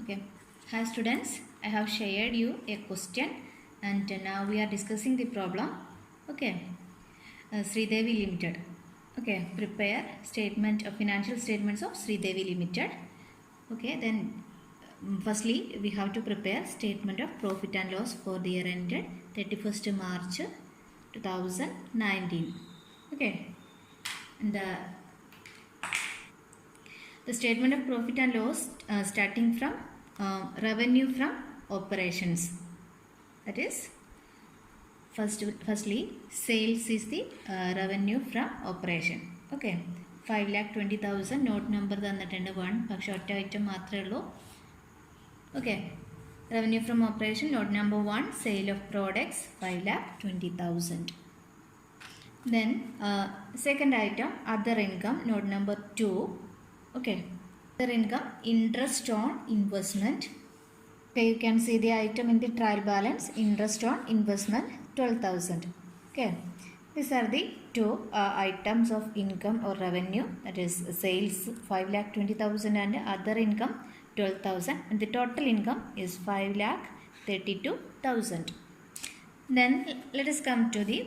Okay. Hi students, I have shared you a question and now we are discussing the problem. Okay. Sridevi Ltd. Okay. Prepare statement of financial statements of Sridevi Ltd. Okay. Then firstly we have to prepare statement of profit and loss for the year ended 31st March 2019. Okay. And the statement of profit and loss starting from revenue from operations. That is, firstly, sales is the revenue from operation. Okay, 5,20,000 note number തന്നിട്ടുണ്ട് 1 പക്ഷെ ഒറ്റ item മാത്രമേ ഉള്ളൂ. Okay, revenue from operation note number 1, sale of products 5,20,000. Then second item, other income note number 2. Okay, other income, interest on investment. Okay, you can see the item in the trial balance, interest on investment 12,000. Okay, these are the two items of income or revenue, that is sales 5,20,000 and other income 12,000, and the total income is 5,32,000. Then let us come to the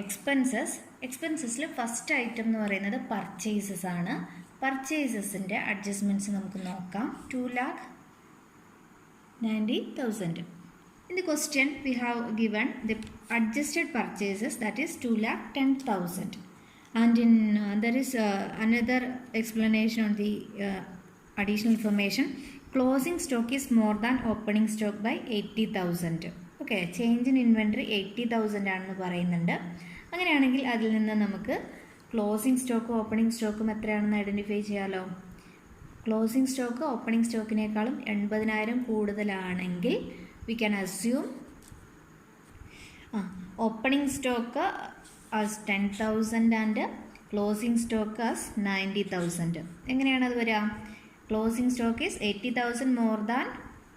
expenses. Expenses first item എന്ന് പറയുന്നത് purchases ആണ്. പർച്ചേസസിൻ്റെ adjustments നമുക്ക് നോക്കാം. 2,90,000. In the question we have given the adjusted purchases, that is 2,10,000, and in there is another explanation on the additional information. Closing stock is more than opening stock by 80,000. Okay, change in inventory 80,000 ആണെന്ന് പറയുന്നുണ്ട്. അങ്ങനെയാണെങ്കിൽ അതിൽ നിന്ന് നമുക്ക് closing സ്റ്റോക്കും opening സ്റ്റോക്കും എത്രയാണെന്ന് identify ചെയ്യാമല്ലോ. Closing stock opening സ്റ്റോക്കിനേക്കാളും 80,000 കൂടുതലാണെങ്കിൽ we can assume opening stock as 10,000 and closing stock as 90,000. എങ്ങനെയാണ് അത് വരിക? Closing stock is 80,000 more than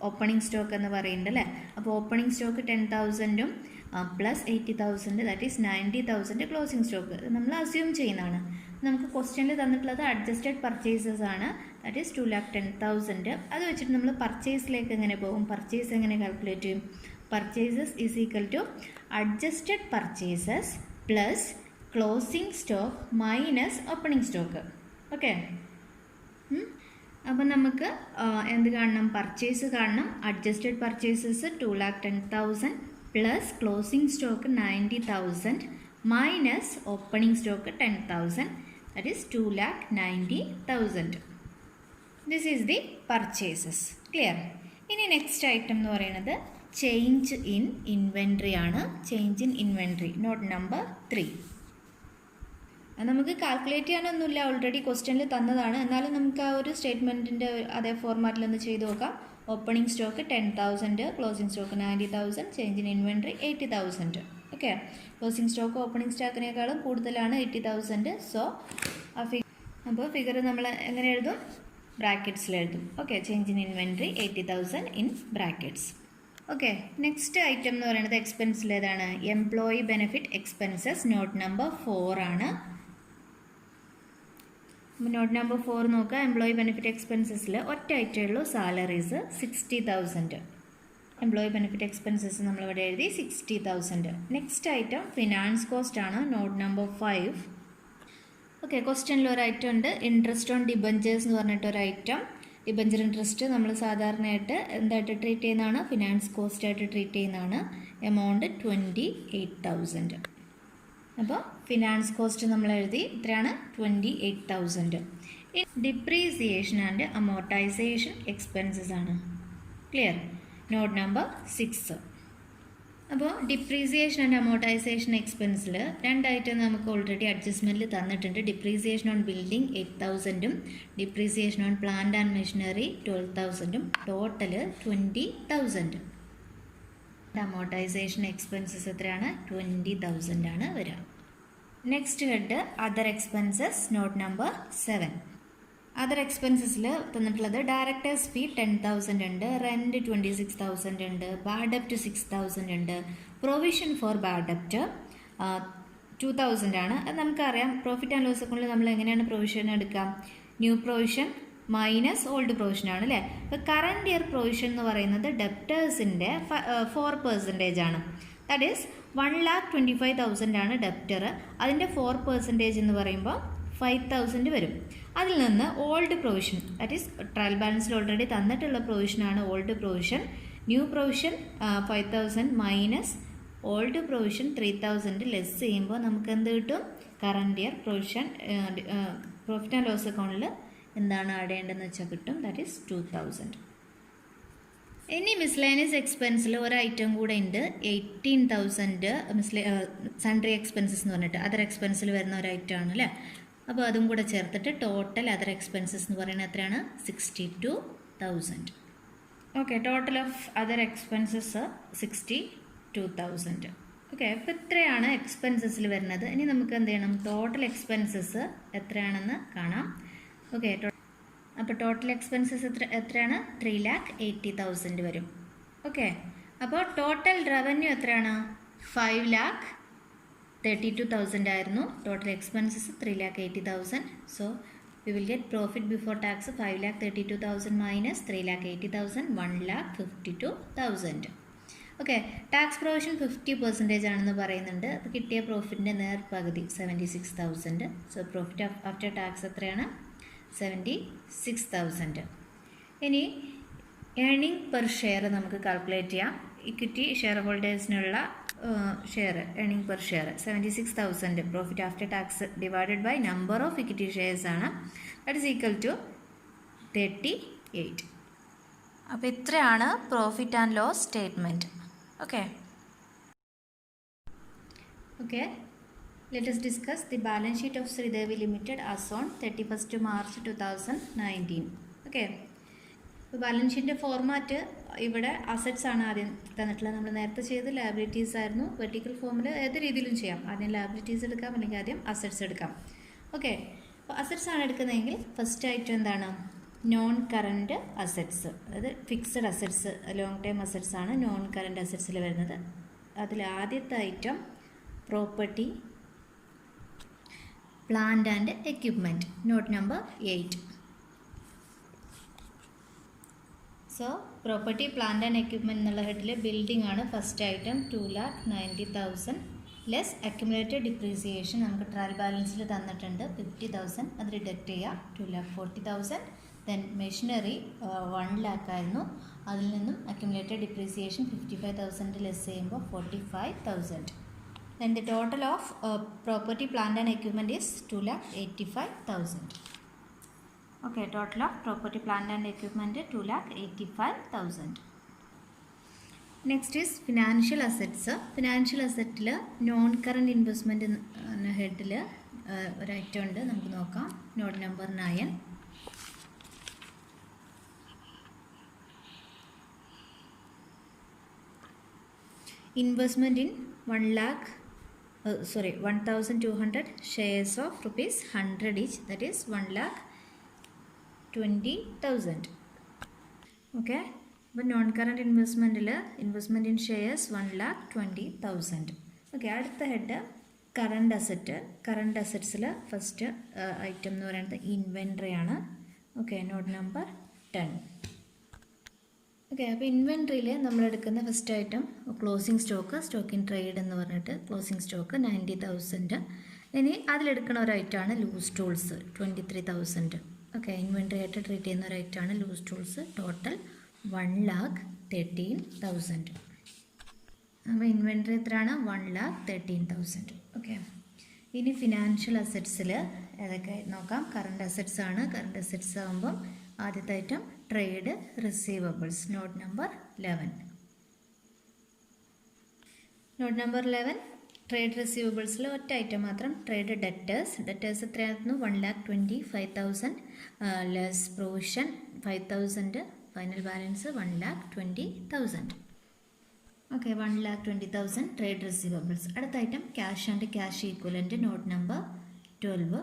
opening stock എന്ന് പറയുന്നുണ്ട് അല്ലേ. അപ്പോൾ opening stock 10,000 plus 80,000, that is 90,000 closing stock. നമ്മൾ അസ്യൂം ചെയ്യുന്നതാണ്. നമുക്ക് ക്വസ്റ്റ്യനിൽ തന്നിട്ടുള്ളത് അഡ്ജസ്റ്റഡ് പർച്ചേസസ് ആണ്, ദാറ്റ് ഈസ് 2,10,000. അത് വെച്ചിട്ട് നമ്മൾ പർച്ചേസിലേക്ക് എങ്ങനെ പോകും? പർച്ചേസ് എങ്ങനെ കാൽക്കുലേറ്റ് ചെയ്യും? Purchases is equal to adjusted purchases plus closing stock minus opening stock. Okay, അപ്പം നമുക്ക് എന്ത് കാണണം? പർച്ചേസ് കാണണം. Adjusted purchases 2,10,000 plus closing stock 90,000 minus opening stock 10,000, that is 2,90,000. This is the purchases. Clear? ഇനി next item എന്ന് പറയുന്നത് change in inventory ആണ്. Change in inventory note number 3. നമുക്ക് കാൽക്കുലേറ്റ് ചെയ്യാനൊന്നുമില്ല, ഓൾറെഡി ക്വസ്റ്റ്യനിൽ തന്നതാണ്. എന്നാലും നമുക്ക് ആ ഒരു സ്റ്റേറ്റ്മെൻറ്റിൻ്റെ അതേ ഫോർമാറ്റിൽ ഒന്ന് ചെയ്ത് നോക്കാം. Opening stock 10,000, closing stock 90,000, change in inventory 80,000. Okay, closing stock opening സ്റ്റോക്കിനേക്കാളും കൂടുതലാണ് 80,000. സോ അപ്പോൾ ഫിഗർ നമ്മൾ എങ്ങനെ എഴുതും? ബ്രാക്കറ്റ്സിൽ എഴുതും. Okay, change in inventory 80,000 in brackets. Okay, next item എന്ന് പറയുന്നത് എക്സ്പെൻസിൽ ഏതാണ്? Employee benefit expenses note number 4 ആണ്. നോട്ട് നമ്പർ 4 നോക്കുക. എംപ്ലോയി ബെനിഫിറ്റ് എക്സ്പെൻസസിൽ ഒറ്റ ഐറ്റമേ ഉള്ളൂ, സാലറീസ് 60,000. എംപ്ലോയി ബെനിഫിറ്റ് എക്സ്പെൻസസ് നമ്മളിവിടെ എഴുതി 60,000. നെക്സ്റ്റ് ഐറ്റം ഫിനാൻസ് കോസ്റ്റ് ആണ്, നോട്ട് നമ്പർ 5. ഓക്കെ, ക്വസ്റ്റ്യനിൽ ഒരു ഐറ്റം ഉണ്ട്, ഇൻട്രസ്റ്റ് ഓൺ ഡിബഞ്ചേഴ്സ് എന്ന് പറഞ്ഞിട്ട് ഒരു ഐറ്റം. ഡിബഞ്ചർ ഇൻട്രസ്റ്റ് നമ്മൾ സാധാരണയായിട്ട് എന്തായിട്ട് ട്രീറ്റ് ചെയ്യുന്നതാണ്? ഫിനാൻസ് കോസ്റ്റ് ആയിട്ട് ട്രീറ്റ് ചെയ്യുന്നതാണ്. എമൗണ്ട് 28,000. അപ്പോൾ ഫിനാൻസ് കോസ്റ്റ് നമ്മൾ എഴുതി എത്രയാണ്? 28,000. ഡിപ്രീസിയേഷൻ ആൻഡ് അമോർട്ടൈസേഷൻ എക്സ്പെൻസസ് ആണ്. ക്ലിയർ? Not number 6. അപ്പോൾ ഡിപ്രീസിയേഷൻ ആൻഡ് അമോർട്ടൈസേഷൻ എക്സ്പെൻസിൽ രണ്ടായിട്ട് നമുക്ക് ഓൾറെഡി അഡ്ജസ്റ്റ്മെൻറ്റിൽ തന്നിട്ടുണ്ട്. ഡിപ്രീസിയേഷൻ ഓൺ ബിൽഡിംഗ് 8,000ഉം depreciation on plant and machinery 12,000ഉം ടോട്ടൽ 20,000. അമോർട്ടൈസേഷൻ എക്സ്പെൻസസ് എത്രയാണ്? 20,000 ആണ് വരിക. Next head other expenses note number 7. Other എക്സ്പെൻസസിൽ തന്നിട്ടുള്ളത് ഡയറക്ടേഴ്സ് ഫീ 10,000 ഉണ്ട്, റെൻറ്റ് 26,000 ഉണ്ട്, ബാഡ് ഡെപ്റ്റ് 6,000 ഉണ്ട്, പ്രൊവിഷൻ ഫോർ ബാഡ് ഡെപ്റ്റ് 2,000 ആണ്. അത് നമുക്കറിയാം. പ്രോഫിറ്റ് ആൻഡ് ലോസ് അക്കൗണ്ടിൽ നമ്മൾ എങ്ങനെയാണ് പ്രൊവിഷൻ എടുക്കാം? New provision minus old provision ആണ് അല്ലേ. അപ്പോൾ കറണ്ട് ഇയർ പ്രൊവിഷൻ എന്ന് പറയുന്നത് ഡെപ്റ്റേഴ്സിൻ്റെ 4% ആണ്. ദാറ്റ് ഈസ് 1,25,000 ആണ് ഡെപ്റ്റർ. അതിൻ്റെ 4% എന്ന് പറയുമ്പോൾ 5,000 വരും. അതിൽ നിന്ന് old provision, that is trial ബാലൻസിൽ ഓൾറെഡി തന്നിട്ടുള്ള പ്രൊവിഷനാണ് old provision. New provision 5,000 minus old provision 3,000 less ചെയ്യുമ്പോൾ നമുക്ക് എന്ത് കിട്ടും? Current year provision profit and loss അക്കൗണ്ടിൽ എന്താണ് ആഡ് ചെയ്യേണ്ടതെന്ന് വെച്ചാൽ കിട്ടും. That is 2,000. ഇനി മിസ്ലേനിയസ് എക്സ്പെൻസിൽ ഒരു ഐറ്റം കൂടെ ഉണ്ട്, 18,000 സൺട്രി എക്സ്പെൻസസ് എന്ന് പറഞ്ഞിട്ട് അതർ എക്സ്പെൻസിൽ വരുന്ന ഒരു ഐറ്റം ആണ് അല്ലേ. അപ്പോൾ അതും കൂടെ ചേർത്തിട്ട് ടോട്ടൽ അതർ എക്സ്പെൻസസ് എന്ന് പറയുന്നത് എത്രയാണ്? 62,000. Okay, total of other expenses 62,000. Okay, അപ്പോൾ ഇത്രയാണ് എക്സ്പെൻസസിൽ വരുന്നത്. ഇനി നമുക്ക് എന്ത് ചെയ്യണം? ടോട്ടൽ എക്സ്പെൻസസ് എത്രയാണെന്ന് കാണാം. ഓക്കെ, അപ്പോൾ ടോട്ടൽ എക്സ്പെൻസസ് എത്രയാണ്? 3,80,000 വരും. ഓക്കെ, അപ്പോൾ ടോട്ടൽ റവന്യൂ എത്രയാണ്? 5,32,000 ആയിരുന്നു. Total expenses 3,80,000. So we will get profit before tax 5,32,000 minus 3,80,000, 1,52,000. Okay, tax provision 50% ആണെന്ന് പറയുന്നുണ്ട്. അപ്പോൾ കിട്ടിയ പ്രോഫിറ്റിൻ്റെ നേർപകുതി 76,000. സോ പ്രോഫിറ്റ് ആഫ്റ്റർ ടാക്സ് എത്രയാണ്? 76,000. ഇനി ഏണിംഗ് പെർ ഷെയർ നമുക്ക് കാൽക്കുലേറ്റ് ചെയ്യാം. ഇക്വിറ്റി ഷെയർ ഹോൾഡേഴ്സിനുള്ള share earning per share 76,000 profit after tax divided by number of equity shares ആണ്. That is equal to 38. അപ്പോൾ ഇത്രയാണ് profit and loss statement. Okay, let us discuss the balance sheet of Sridevi Ltd as on 31st March 2019. Okay, ഇപ്പോൾ balance ഷീറ്റിൻ്റെ format ഇവിടെ assets ആണ് ആദ്യം തന്നിട്ടുള്ളത്. നമ്മൾ നേരത്തെ ചെയ്ത് ലയബിലിറ്റീസ് ആയിരുന്നു. വെർട്ടിക്കൽ ഫോമിൽ ഏത് രീതിയിലും ചെയ്യാം. ആദ്യം ലയബിലിറ്റീസ് എടുക്കാം, അല്ലെങ്കിൽ ആദ്യം അസറ്റ്സ് എടുക്കാം. ഓക്കെ, അപ്പോൾ അസറ്റ്സ് ആണ് എടുക്കുന്നതെങ്കിൽ ഫസ്റ്റ് ഐറ്റം എന്താണ്? നോൺ കറൻറ്റ് അസറ്റ്സ്, അതായത് fixed assets, long time assets ആണ് നോൺ കറൻറ്റ് അസറ്റ്സിൽ വരുന്നത്. അതിൽ ആദ്യത്തെ item property, plant and equipment, not number 8. So property, plant and equipment എന്നുള്ള ഹെഡിൽ ബിൽഡിംഗ് ആണ് first item. 2,90,000 less accumulated depreciation നമുക്ക് ട്രയൽ ബാലൻസിൽ തന്നിട്ടുണ്ട് 50,000. അത് ഡിഡക്റ്റ് ചെയ്യുക. 2,40,000. ദെൻ മെഷീനറി 1 lakh ആയിരുന്നു. അതിൽ നിന്നും അക്യുമുലേറ്റഡ് ഡിപ്രീസിയേഷൻ 55,000 ലെസ് ചെയ്യുമ്പോൾ 45,000. Then the total of property, plant and equipment is 2,85,000. Okay, total of property, plant and equipment 2,85,000. Next is financial assets. Financial asset non current investment head ഒരു item ഉണ്ട്, നമുക്ക് നോക്കാം. Note number 9. Investment in 1,200 shares of rupees 100 each, that is 1,20,000. Okay, but non current investment in shares 1,20,000. Okay, അടുത്ത head current asset. Current അസറ്റ്സിൽ first item എന്ന് പറയുന്നത് inventory ആണ്. Okay, not number 10. Okay, അപ്പോൾ ഇൻവെൻട്രിയിൽ നമ്മളെടുക്കുന്ന first item closing stock in trade എന്ന് പറഞ്ഞിട്ട് ക്ലോസിംഗ് സ്റ്റോക്ക് 90,000. ഇനി അതിലെടുക്കുന്ന ഒരു ഐറ്റമാണ് ലൂസ് ടൂൾസ് 23,000. ഓക്കെ, ഇൻവെൻട്രി ആയിട്ട് ട്രീറ്റ് ചെയ്യുന്ന ഒരു ഐറ്റമാണ് ലൂസ് ടൂൾസ്. ടോട്ടൽ 1,13,000. അപ്പോൾ ഇൻവെൻട്രി എത്രയാണ്? 1,13,000. ഓക്കെ, ഇനി ഫിനാൻഷ്യൽ അസറ്റ്സിൽ ഏതൊക്കെ നോക്കാം. കറണ്ട് അസറ്റ്സ് ആണ്. കറണ്ട് അസറ്റ്സ് ആകുമ്പം ആദ്യത്തെ item trade receivables, note number 11. Note number 11 trade റിസീവബിൾസിൽ ഒറ്റ ഐറ്റം മാത്രം, ട്രേഡ് ഡെറ്റേഴ്സ്. ഡെറ്റേഴ്സ് എത്രയായിരുന്നു? 1,25,000 less provision 5,000. Final balance 1,20,000. Okay, 1,20,000 trade receivables. അടുത്ത item cash and cash equivalent, note number 12.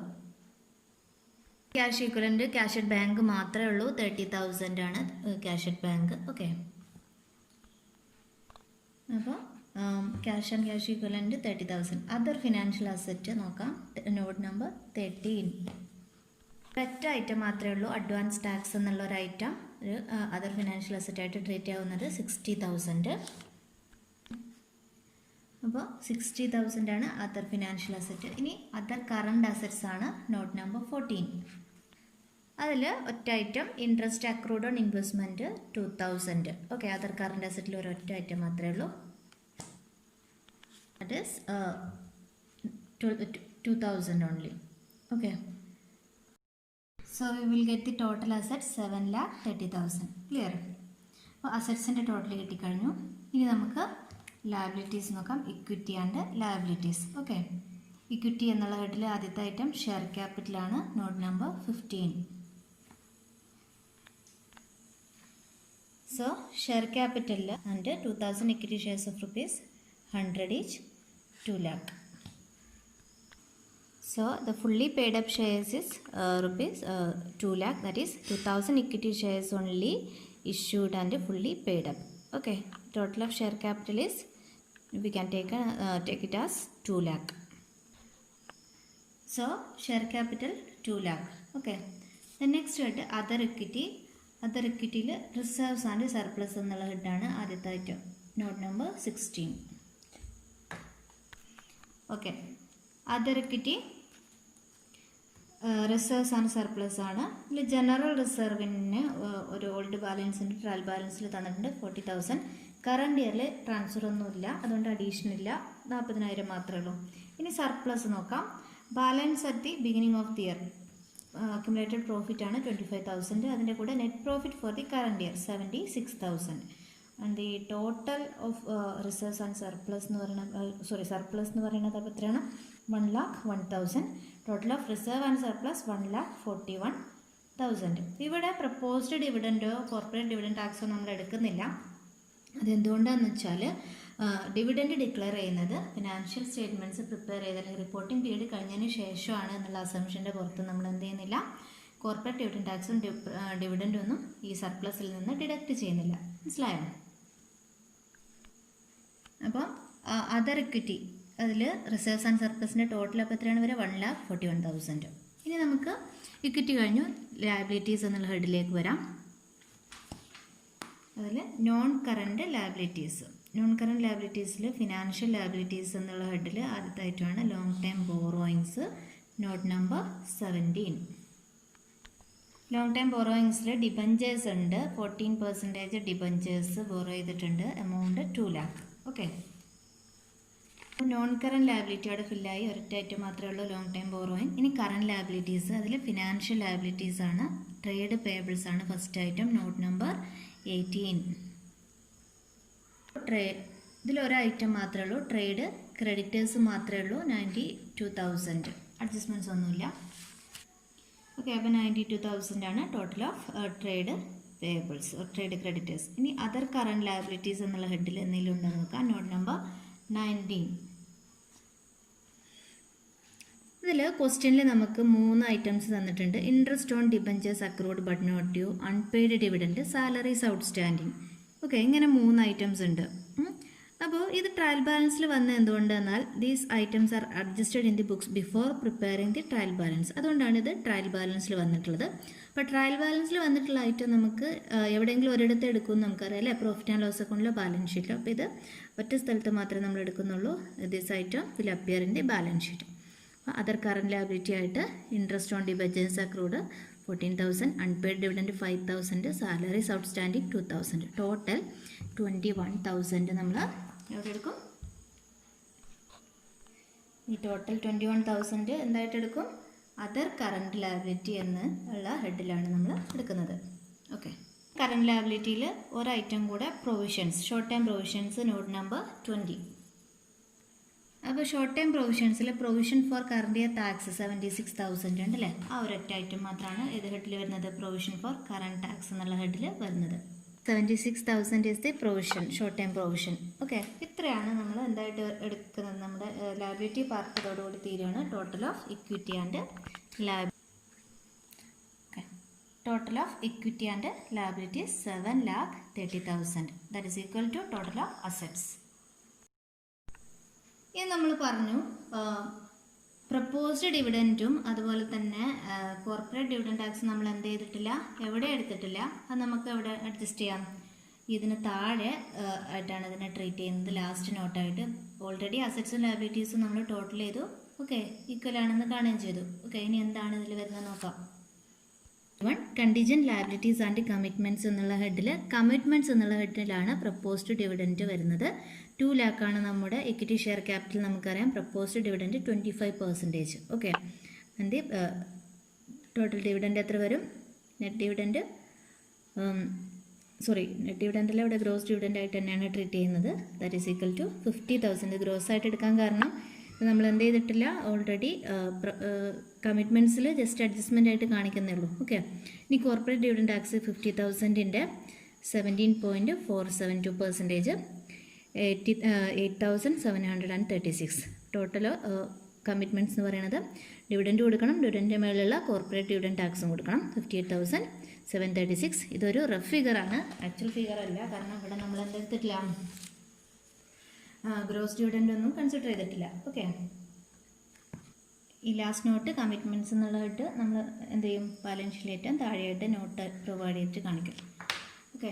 Cash equivalent cash at bank മാത്രമേ ഉള്ളൂ. 30,000 ആണ് cash at bank. Okay, അപ്പോൾ cash and cash equivalent 30,000. Other financial asset നോക്കാം. Note number 13. ഒറ്റ item മാത്രമേ ഉള്ളൂ advance tax എന്നുള്ള ഒരു ഐറ്റം ഒരു അതർ ഫിനാൻഷ്യൽ അസറ്റ് ആയിട്ട് ട്രീറ്റ് ആവുന്നത് 60,000. അപ്പോൾ 60,000 ആണ് അതർ ഫിനാൻഷ്യൽ അസറ്റ്. ഇനി അതർ കറണ്ട് അസറ്റ്സ് ആണ് നോട്ട് നമ്പർ 14. അതിൽ ഒറ്റ item interest accrued on investment 2,000. Okay, other current അസറ്റിൽ ഒരു ഒറ്റ ഐറ്റം മാത്രമേ ഉള്ളൂ. That is 2,000 only. Okay, so we will get the total asset 7,30,000. Clear? അപ്പോൾ അസറ്റ്സിൻ്റെ ടോട്ടൽ കിട്ടിക്കഴിഞ്ഞു. ഇനി നമുക്ക് ലയബിലിറ്റീസ് നോക്കാം. Equity and liabilities. Okay, equity എന്നുള്ള ഹെഡിൽ ആദ്യത്തെ ഐറ്റം ഷെയർ ക്യാപിറ്റലാണ് note number 15. So share capital and 2,000 equity shares of rupees 100 each, 2 lakh. So the fully paid up shares is rupees 2 lakh, that is 2,000 equity shares only issued and fully paid up. Okay, total of share capital is, we can take it as 2 lakh. So share capital 2 lakh. Okay, the next head other equity. Other ഇക്വിറ്റിയിൽ reserves and surplus എന്നുള്ള ഹെഡാണ് ആദ്യത്തെ item note number 16. Okay, other equity reserves and surplus ആണ്. ഇതിൽ general റിസർവിന് ഒരു old ബാലൻസിൻ്റെ trial ബാലൻസിൽ തന്നിട്ടുണ്ട് 40,000. Current ഇയറിൽ transfer ഒന്നുമില്ല, അതുകൊണ്ട് അഡീഷൻ ഇല്ല, 40,000 മാത്രമേ ഉള്ളൂ. ഇനി സർപ്ലസ് നോക്കാം. Balance at the beginning of the year accumulated profit ആണ് 25,000. അതിൻ്റെ കൂടെ net profit for the current year 76,000. And the total of reserves and surplus എന്ന് പറയുന്നത് സർപ്ലസ് എന്ന് പറയുന്നത് അപ്പോൾ എത്രയാണ്? 1,01,000. Total of reserve and surplus 1,41,000. ഇവിടെ പ്രപ്പോസ്ഡ് ഡിവിഡൻറ്റോ കോർപ്പറേറ്റ് ഡിവിഡൻഡ് ടാക്സോ നമ്മൾ എടുക്കുന്നില്ല. അതെന്തുകൊണ്ടാണെന്ന് വെച്ചാൽ ഡിവിഡൻഡ് ഡിക്ലെയർ ചെയ്യുന്നത് ഫിനാൻഷ്യൽ സ്റ്റേറ്റ്മെൻറ്റ്സ് പ്രിപ്പയർ ചെയ്ത് അല്ലെങ്കിൽ റിപ്പോർട്ടിംഗ് പീരീഡ് കഴിഞ്ഞതിന് ശേഷമാണ് എന്നുള്ള അസംഷൻ്റെ പുറത്ത് നമ്മൾ എന്ത് ചെയ്യുന്നില്ല, കോർപ്പറേറ്റ് ഡിവിഡൻഡ് ടാക്സും ഡിവിഡൻഡും ഒന്നും ഈ സർപ്ലസിൽ നിന്ന് ഡിഡക്റ്റ് ചെയ്യുന്നില്ല. മനസ്സിലായോ? അപ്പം അതർ ഇക്വിറ്റി അതിൽ റിസർവ്സ് ആൻഡ് സർപ്ലസിൻ്റെ ടോട്ടൽ അപ്പോൾ എത്രയാണ് വരെ? 1,41,000. ഇനി നമുക്ക് ഇക്വിറ്റി കഴിഞ്ഞു ലയബിലിറ്റീസ് എന്നുള്ള ഹെഡിലേക്ക് വരാം. അതിൽ non current liabilities. Non current ലയബിലിറ്റീസിൽ ഫിനാൻഷ്യൽ ലയബിലിറ്റീസ് എന്നുള്ള ഹെഡിൽ ആദ്യത്തെ ഐറ്റമാണ് long time borrowings note number 17. Long time ബോറോയിങ്സിൽ ഡിബഞ്ചേഴ്സ് ഉണ്ട്. 14% ഡിബഞ്ചേഴ്സ് ബോറോ ചെയ്തിട്ടുണ്ട്. Amount 2 lakh. Okay, non current liability അവിടെ ഫില്ലായി. ഒരൊറ്റ ഐറ്റം മാത്രമേ ഉള്ളൂ ലോങ് ടൈം ബോറോയിങ്. ഇനി കറണ്ട് ലയബിലിറ്റീസ് അതിൽ ഫിനാൻഷ്യൽ ലയബിലിറ്റീസ് ആണ്. ട്രേഡ് പേബിൾസ് ആണ് ഫസ്റ്റ് ഐറ്റം നോട്ട് നമ്പർ 18. ഇതിലൊരു ഐറ്റം മാത്രമേ ഉള്ളൂ, ട്രേഡ് ക്രെഡിറ്റേഴ്സ് മാത്രമേ ഉള്ളൂ 92,000. അഡ്ജസ്റ്റ്മെൻറ്റ്സ് ഒന്നുമില്ല. ഓക്കെ, അപ്പോൾ 92,000 ആണ് total of trade payables trade creditors. ഇനി അതർ കറണ്ട് ലയബിലിറ്റീസ് എന്നുള്ള ഹെഡിൽ എന്തെങ്കിലും ഉണ്ടോ നോക്കാം. Note number 19. ഇതിൽ ക്വസ്റ്റ്യനിൽ നമുക്ക് 3 ഐറ്റംസ് തന്നിട്ടുണ്ട്. Interest on debentures accrued but not due, unpaid dividend, salaries outstanding. Okay, ഇങ്ങനെ 3 ഐറ്റംസ് ഉണ്ട്. അപ്പോൾ ഇത് ട്രയൽ ബാലൻസിൽ വന്ന എന്തുകൊണ്ട് എന്നാൽ these items are adjusted in the books before preparing the trial balance. അതുകൊണ്ടാണ് ഇത് ട്രയൽ ബാലൻസിൽ വന്നിട്ടുള്ളത്. അപ്പോൾ ട്രയൽ ബാലൻസിൽ വന്നിട്ടുള്ള ഐറ്റം നമുക്ക് എവിടെയെങ്കിലും ഒരിടത്ത് എടുക്കുമെന്ന് നമുക്കറിയാം അല്ലേ, പ്രോഫിറ്റ് ആൻഡ് ലോസ് അക്കൗണ്ടിലോ ബാലൻസ് ഷീറ്റിലോ. അപ്പോൾ ഇത് ഒറ്റ സ്ഥലത്ത് മാത്രമേ നമ്മൾ എടുക്കുന്നുള്ളൂ. This item will appear in the balance sheet. അപ്പോൾ അതർ കറണ്ട് ലയബിലിറ്റി ആയിട്ട് interest on debentures accrued 14,000, unpaid dividend 5,000, salaries outstanding 2,000, total 21,000 നമ്മൾ എവിടെ എടുക്കും? ഈ ടോട്ടൽ 21,000 എന്തായിട്ട് എടുക്കും? അതർ കറണ്ട് ലയബിലിറ്റി എന്നുള്ള ഹെഡിലാണ് നമ്മൾ എടുക്കുന്നത്. ഓക്കെ, കറണ്ട് ലയബിലിറ്റിയിൽ ഒരു ഐറ്റം കൂടെ provisions, short time provisions note number 20. അപ്പോൾ ഷോർട്ട് ടൈം പ്രൊവിഷൻസിൽ provision for current year tax 76,000 ഉണ്ടല്ലേ. ആ ഒരൊറ്റ ഐറ്റം മാത്രമാണ് ഏത് ഹെഡിൽ വരുന്നത്? പ്രൊവിഷൻ ഫോർ കറണ്ട് ടാക്സ് എന്നുള്ള ഹെഡിൽ വരുന്നത്. 76,000 is the provision, short time provision. Okay, ഇത്രയാണ് നമ്മൾ എന്തായിട്ട് എടുക്കുന്നത്. നമ്മുടെ ലയബിലിറ്റി പാർട്ടോടുകൂടി തീരുകയാണ്. Total of equity and total of equity and liability 7,30,000. That is equal to total of assets. ഇനി നമ്മൾ പറഞ്ഞു പ്രപ്പോസ്ഡ് ഡിവിഡൻറ്റും അതുപോലെ തന്നെ കോർപ്പറേറ്റ് ഡിവിഡൻഡ് ടാക്സ് നമ്മൾ എന്ത് ചെയ്തിട്ടില്ല, എവിടെ എടുത്തിട്ടില്ല. അത് നമുക്ക് എവിടെ അഡ്ജസ്റ്റ് ചെയ്യാം, ഇതിന് താഴെ ആയിട്ടാണ് ഇതിനെ ട്രീറ്റ് ചെയ്യുന്നത്. ലാസ്റ്റ് നോട്ടായിട്ട് ഓൾറെഡി അസറ്റ്സും ലയബിലിറ്റീസും നമ്മൾ ടോട്ടൽ ചെയ്തു. ഓക്കെ, ഈക്വൽ ആണെന്ന് കാണുകയും ചെയ്തു. ഓക്കെ, ഇനി എന്താണ് ഇതിൽ വരുന്നത് നോക്കാം. കണ്ടിജന്റ് ലയബിലിറ്റീസ് ആൻഡ് കമ്മിറ്റ്മെൻറ്റ്സ് എന്നുള്ള ഹെഡിൽ, കമ്മിറ്റ്മെൻറ്റ്സ് എന്നുള്ള ഹെഡിലാണ് പ്രപ്പോസ്ഡ് ഡിവിഡൻറ്റ് വരുന്നത്. 2 lakh ആണ് നമ്മുടെ ഇക്വിറ്റി ഷെയർ ക്യാപിറ്റൽ. നമുക്കറിയാം proposed dividend 25%. Okay, and total dividend എത്ര വരും, നെറ്റ് ഡിവിഡൻറ്റ് നെറ്റ് ഡിവിഡൻറ്റിൽ ഇവിടെ ഗ്രോസ് ഡിവിഡൻ്റ് ആയിട്ട് തന്നെയാണ് ട്രീറ്റ് ചെയ്യുന്നത്. That is equal to 50,000. Gross ആയിട്ട് എടുക്കാൻ കാരണം നമ്മൾ എന്ത് ചെയ്തിട്ടില്ല, ഓൾറെഡി കമ്മിറ്റ്മെൻറ്റ്സിൽ ജസ്റ്റ് അഡ്ജസ്റ്റ്മെൻ്റ് ആയിട്ട് കാണിക്കുന്നേ ഉള്ളൂ. ഓക്കെ, ഇനി കോർപ്പറേറ്റ് ഡിവിഡൻഡ് ടാക്സ് 50,000ൻ്റെ 17.472%, 8,736. ടോട്ടൽ കമ്മിറ്റ്മെൻറ്റ്സ് എന്ന് പറയുന്നത് ഡിവിഡൻറ്റ് കൊടുക്കണം, ഡിവിഡൻറ്റിൻ്റെ മേലുള്ള കോർപ്പറേറ്റ് ഡിവിഡൻഡ് ടാക്സും കൊടുക്കണം, 58,736. ഇതൊരു റഫ് ഫിഗറാണ്, ആക്ച്വൽ ഫിഗർ അല്ല. കാരണം ഇവിടെ നമ്മൾ എന്തെടുത്തിട്ടില്ല, ഗ്രോസ് ഡിവിഡൻറ്റ് ഒന്നും കൺസിഡർ ചെയ്തിട്ടില്ല. ഓക്കെ, ഈ ലാസ്റ്റ് നോട്ട് കമ്മിറ്റ്മെൻറ്റ്സ് എന്നുള്ളതായിട്ട് നമ്മൾ എന്ത് ചെയ്യും, ബാലൻസ് ഷീറ്റിൽ താഴെയായിട്ട് നോട്ട് പ്രൊവൈഡ് ചെയ്തിട്ട് കാണിക്കും. ഓക്കെ.